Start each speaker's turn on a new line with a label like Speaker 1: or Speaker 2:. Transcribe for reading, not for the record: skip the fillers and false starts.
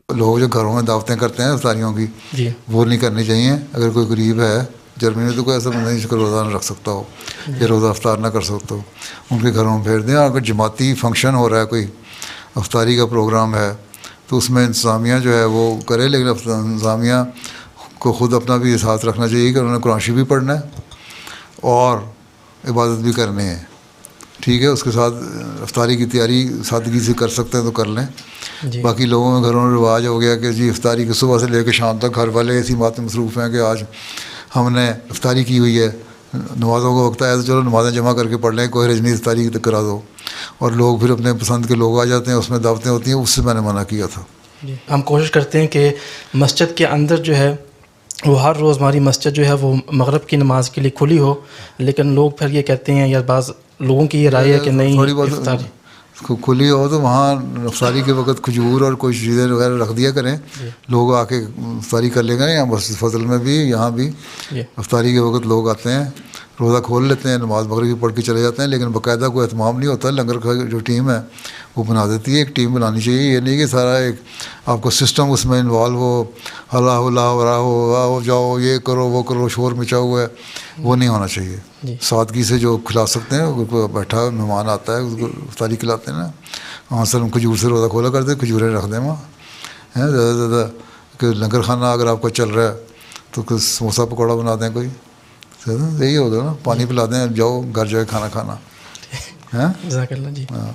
Speaker 1: لوگ جو گھروں میں دعوتیں کرتے ہیں افطاریوں کی
Speaker 2: جی
Speaker 1: وہ نہیں کرنی چاہیے. اگر کوئی غریب ہے جرمنی میں تو کوئی ایسا بندہ نہیں جس کو روزہ نہ رکھ سکتا ہو یا روزہ افطار نہ کر سکتا ہو, ان کے گھروں میں بھیج دیں. اگر جماعتی فنکشن ہو رہا ہے, کوئی افطاری کا پروگرام ہے, تو اس میں انتظامیہ جو ہے وہ کرے, لیکن انتظامیہ کو خود اپنا بھی احساس رکھنا چاہیے کہ انہوں نے قرآن شریف بھی پڑھنا ہے اور عبادت بھی کرنی ہے. ٹھیک ہے, اس کے ساتھ افطاری کی تیاری سادگی سے کر سکتے ہیں تو کر لیں.
Speaker 2: جی
Speaker 1: باقی لوگوں میں گھروں میں رواج ہو گیا کہ جی افطاری کی صبح سے لے کے شام تک گھر والے ایسی باتیں مصروف ہیں کہ آج ہم نے افطاری کی ہوئی ہے, نمازوں کا وقت آیا تو چلو نمازیں جمع کر کے پڑھ لیں, کوئی رجنی افطاری کرا دو. اور لوگ پھر اپنے پسند کے لوگ آ جاتے ہیں, اس میں دعوتیں ہوتی ہیں. اس سے میں نے منع کیا تھا.
Speaker 2: جی ہم کوشش کرتے ہیں کہ مسجد کے اندر جو ہے وہ ہر روز ہماری مسجد جو ہے وہ مغرب کی نماز کے لیے کھلی ہو, لیکن لوگ پھر یہ کہتے ہیں یا بعض لوگوں کی یہ رائے ہے کہ نہیں
Speaker 1: تھوڑی بہت
Speaker 2: افطاری
Speaker 1: کھلی ہو تو وہاں افطاری کے وقت کھجور اور کوئی چیزیں وغیرہ رکھ دیا کریں, لوگ آ کے افطاری کر لیں گے. یا مسجد فضل میں بھی یہاں بھی
Speaker 2: جی
Speaker 1: افطاری کے وقت لوگ آتے ہیں, روزہ کھول لیتے ہیں, نماز مغرب کی پڑھ کے چلے جاتے ہیں, لیکن باقاعدہ کوئی اہتمام نہیں ہوتا. لنگر کا جو ٹیم ہے وہ بنا دیتی ہے. ایک ٹیم بنانی چاہیے, یہ نہیں کہ سارا ایک آپ کو سسٹم اس میں انوالو ہو, اللہ ہو جاؤ یہ کرو وہ کرو, شور مچا ہوا ہے, وہ نہیں ہونا چاہیے.
Speaker 2: جی
Speaker 1: سادگی سے جو کھلا سکتے ہیں, کوئی بیٹھا مہمان آتا ہے اس کو افطاری کھلاتے ہیں نا, وہاں سے ہم کھجور سے روزہ کھولا کرتے, کھجوریں رکھ دیں وہاں ہیں. زیادہ سے زیادہ کہ لنگر کھانا اگر آپ کا چل رہا ہے تو کچھ سموسہ پکوڑا بنا دیں, کوئی یہی ہوگا نا, پانی پلا دیں, جاؤ گھر جائے کھانا کھانا ہے.
Speaker 2: جزاک اللہ. جی
Speaker 1: ہاں.